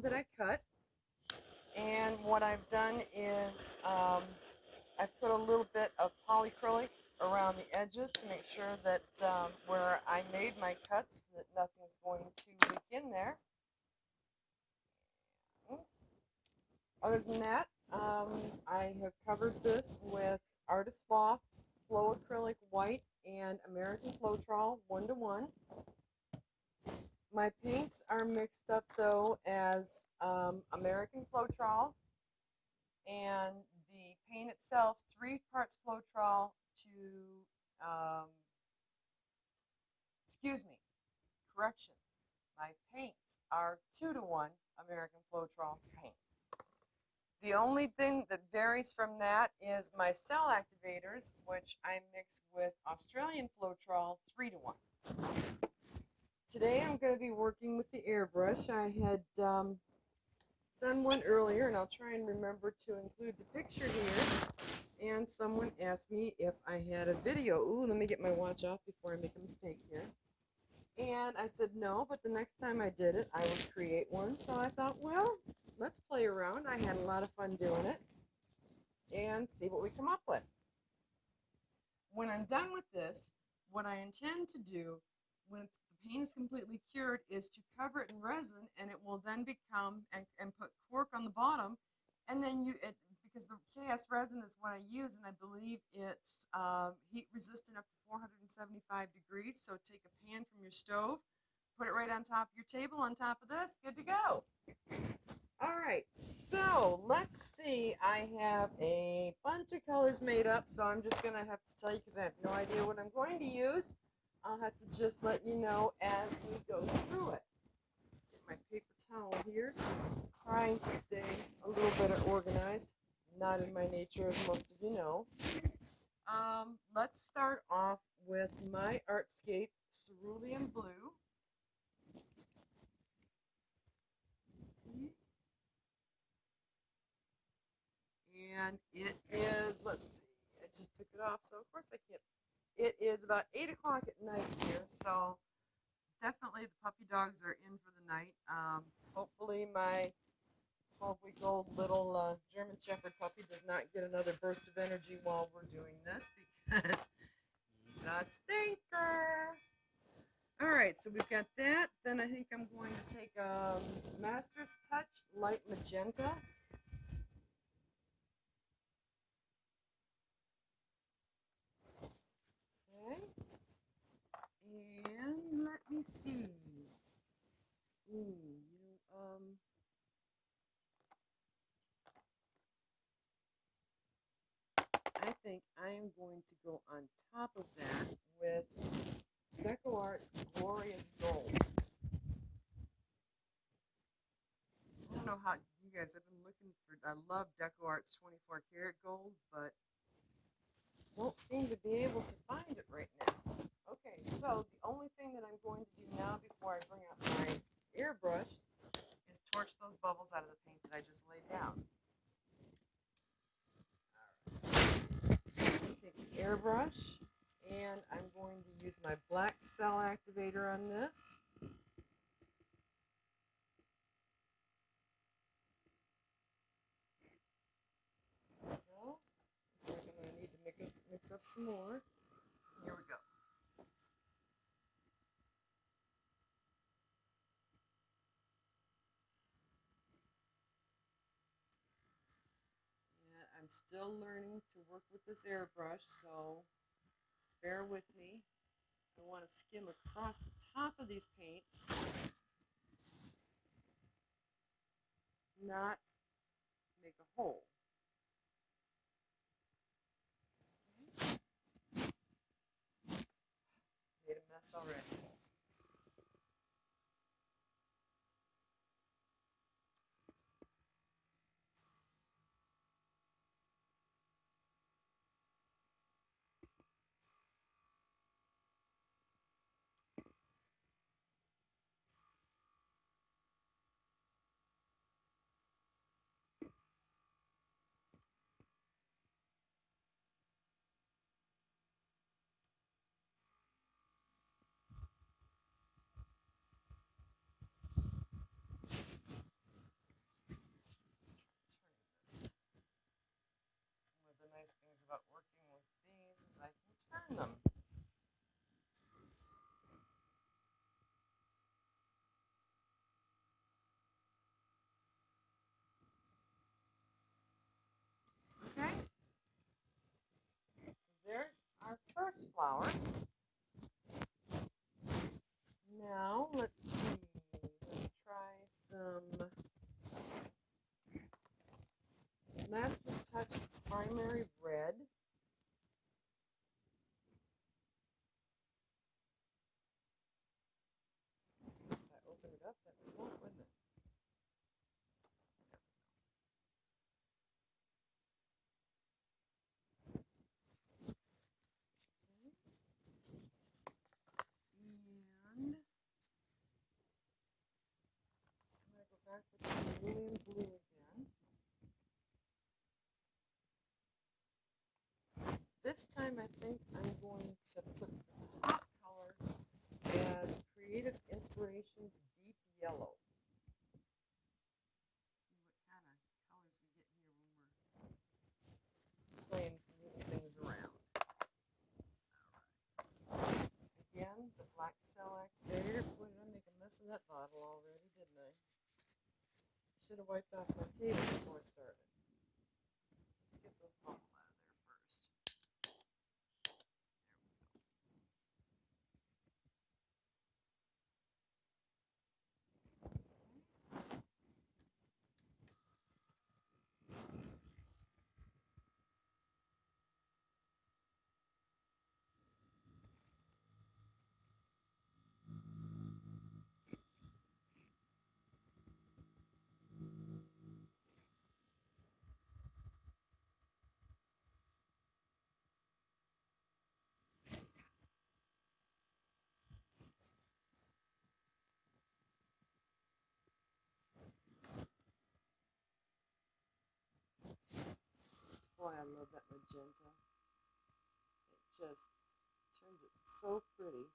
background that I cut. And what I've done is I've put a little bit of polyacrylic around the edges to make sure that where I made my cuts that nothing's going to leak in there. Other than that, I have covered this with Artist Loft Floetrol White and American Floetrol 1:1. My paints are mixed up though as American Floetrol and the paint itself 3 parts Floetrol to excuse me, correction. My paints are 2:1 American Floetrol paint. The only thing that varies from that is my cell activators, which I mix with Australian Floetrol 3:1. Today I'm going to be working with the airbrush. I had done one earlier, and I'll try and remember to include the picture here. And someone asked me if I had a video. Ooh, let me get my watch off before I make a mistake here. And I said no, but the next time I did it, I would create one. So I thought, well, let's play around. I had a lot of fun doing it and see what we come up with. When I'm done with this, what I intend to do when the paint is completely cured is to cover it in resin, and it will then become, and put cork on the bottom, and then because the KS resin is what I use, and I believe it's heat resistant up to 475 degrees, so take a pan from your stove, put it right on top of your table, on top of this, good to go. All right, so let's see. I have a bunch of colors made up, so I'm just going to have to tell you because I have no idea what I'm going to use. I'll have to just let you know as we go through it. Get my paper towel here. Trying to stay a little bit organized. Not in my nature, as most of you know. Let's start off with my Artscape Cerulean Blue. And it is, let's see, I just took it off, so of course I can't. It is about 8 o'clock at night here, so definitely the puppy dogs are in for the night. Hopefully my 12-week-old little German Shepherd puppy does not get another burst of energy while we're doing this because he's a stinker. All right, so we've got that. Then I think I'm going to take a Master's Touch Light Magenta. Okay. And let me see. Ooh, I think I am going to go on top of that with DecoArt's Glorious Gold. I don't know how you guys have been looking for. I love DecoArt's 24 karat gold, but don't seem to be able to find it right now. Okay, so the only thing that I'm going to do now before I bring out my airbrush is torch those bubbles out of the paint that I just laid down. Take the airbrush, and I'm going to use my black cell activator on this. There we go. Looks like I'm going to need to mix up some more. Here we go. And I'm still learning to work with this airbrush, so bear with me. I want to skim across the top of these paints, not make a hole. Okay. Made a mess already. turn them. Okay, so there's our first flower. Now, let's see. Let's try some Master's Touch Primary Red. If I open it up, that would work, wouldn't it? And I'm going to go back with the cerulean blue again. This time I think I'm going to put the top color as Creative Inspirations Deep Yellow. See what kind of colors we get here when we're playing moving things around. Alright. Again, the black cell activator. Boy, did I make a mess of that bottle already, didn't I? Should have wiped off my table before I started. Let's get those bubbles out of there first. Boy, I love that magenta. It just turns it so pretty.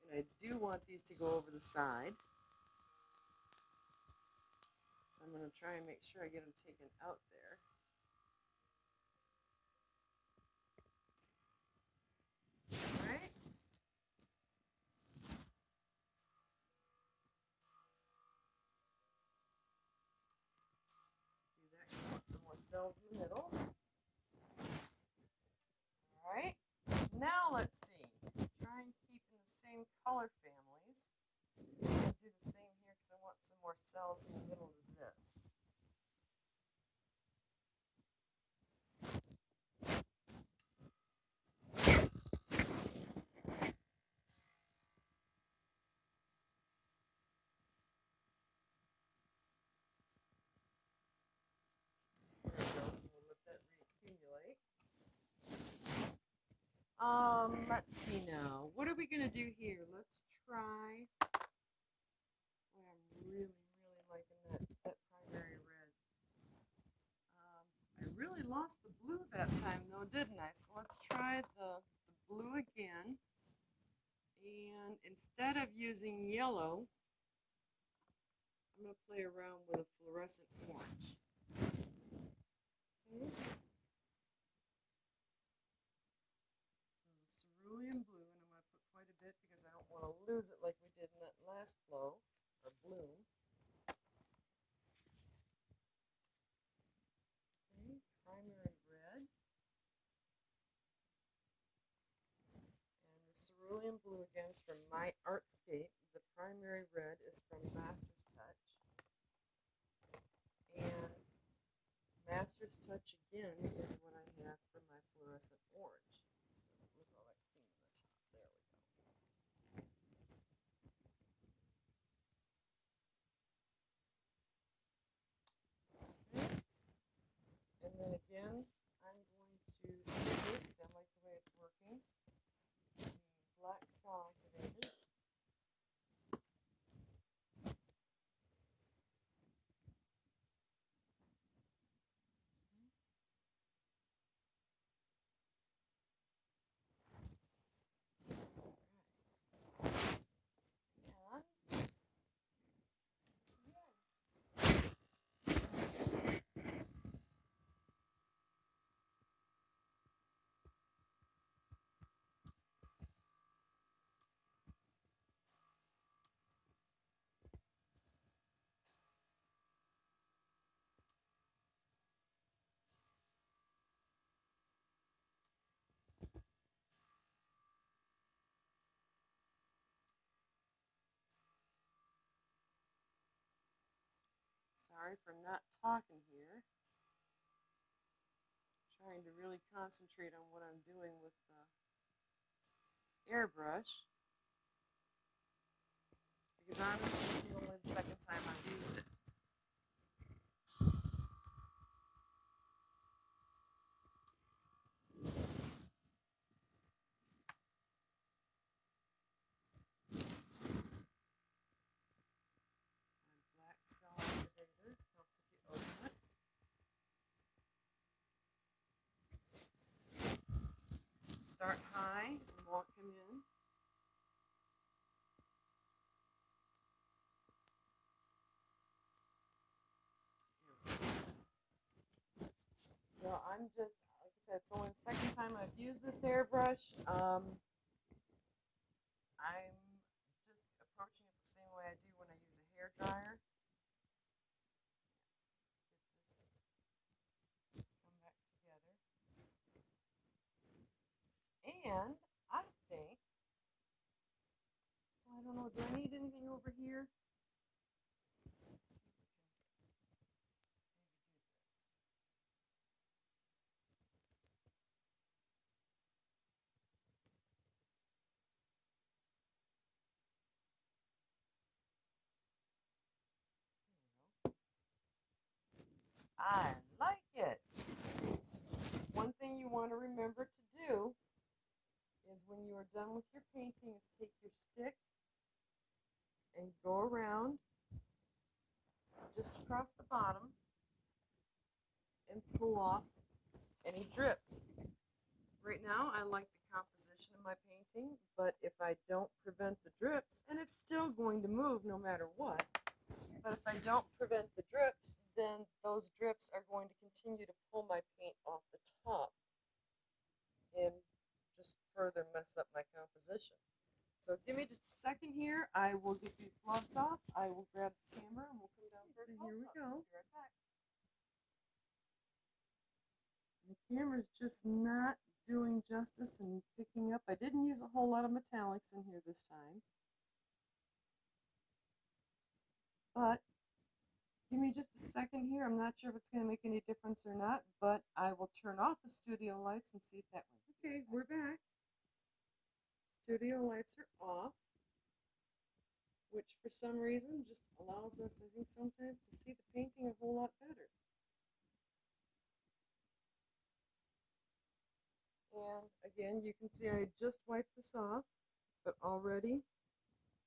And I do want these to go over the side. So I'm going to try and make sure I get them taken out there. Alright. Do that because I want some more cells in the middle. Alright. Now let's see. Try and keep in the same color families. I'll do the same here because I want some more cells in the middle of this. There we go. We'll let that reaccumulate. Let's see now. What are we going to do here? Let's try. Boy, I'm really liking that primary red. I really lost the blue that time though, didn't I? So let's try the blue again. And instead of using yellow, I'm going to play around with a fluorescent orange. Okay. So the cerulean blue, and I'm going to put quite a bit because I don't want to lose it like we did in that last blow, or bloom. Okay, primary red. And the cerulean blue again is from My Artscape. The primary red is from Master's Touch. And Master's Touch again is what I have for my fluorescent orange. This doesn't look all that clean on the top. There we go. Okay. And then again, I'm going to stick it because I like the way it's working. The black cell activator. Sorry for not talking here. Trying to really concentrate on what I'm doing with the airbrush. Because honestly, this is only the second time I've used it. My black cell activator helps to get open it. Start high and won't come in. Well, I'm just, like I said, it's only the second time I've used this airbrush. I'm just approaching it the same way I do when I use a hair dryer. Get this to come back together. And I think, I don't know, do I need anything over here? Let's see if we can maybe do this. I like it. One thing you want to remember to do is when you are done with your painting is take your stick and go around just across the bottom and pull off any drips. Right now I like the composition of my painting, but if I don't prevent the drips, and it's still going to move no matter what, but if I don't prevent the drips, then those drips are going to continue to pull my paint off the top and just further mess up my composition. So give me just a second here. I will get these gloves off. I will grab the camera and we'll come down for a close-up. Here we go. Be right back. The camera's just not doing justice and picking up. I didn't use a whole lot of metallics in here this time. But give me just a second here. I'm not sure if it's going to make any difference or not, but I will turn off the studio lights and see if that went. Okay, we're back. Studio lights are off, which for some reason just allows us, I think, sometimes to see the painting a whole lot better. And again, you can see I just wiped this off, but already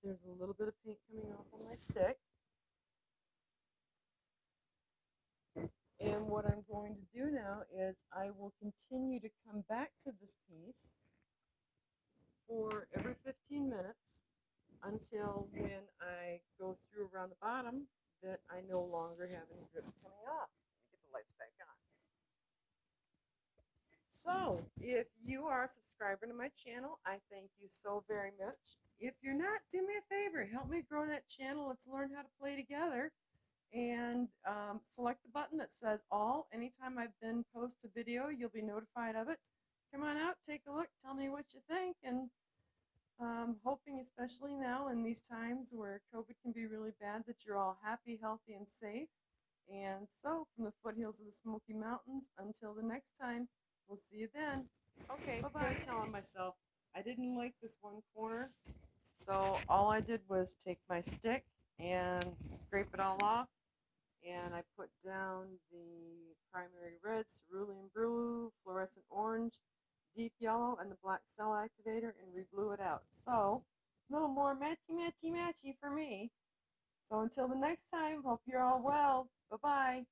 there's a little bit of paint coming off on my stick. And what I'm going to do now is I will continue to come back to this piece for every 15 minutes until when I go through around the bottom that I no longer have any drips coming off. Let me get the lights back on. So, if you are a subscriber to my channel, I thank you so very much. If you're not, do me a favor, help me grow that channel. Let's learn how to play together. And select the button that says all. Anytime I've been post a video, you'll be notified of it. Come on out, take a look, tell me what you think, and hoping, especially now in these times where COVID can be really bad, that you're all happy, healthy, and safe. And so, from the foothills of the Smoky Mountains, until the next time, we'll see you then. Okay, bye-bye. I'm telling myself I didn't like this one corner, so all I did was take my stick and scrape it all off. And I put down the primary red, cerulean blue, fluorescent orange, deep yellow, and the black cell activator, and re-blew it out. So, a little more matchy for me. So until the next time, hope you're all well. Bye-bye.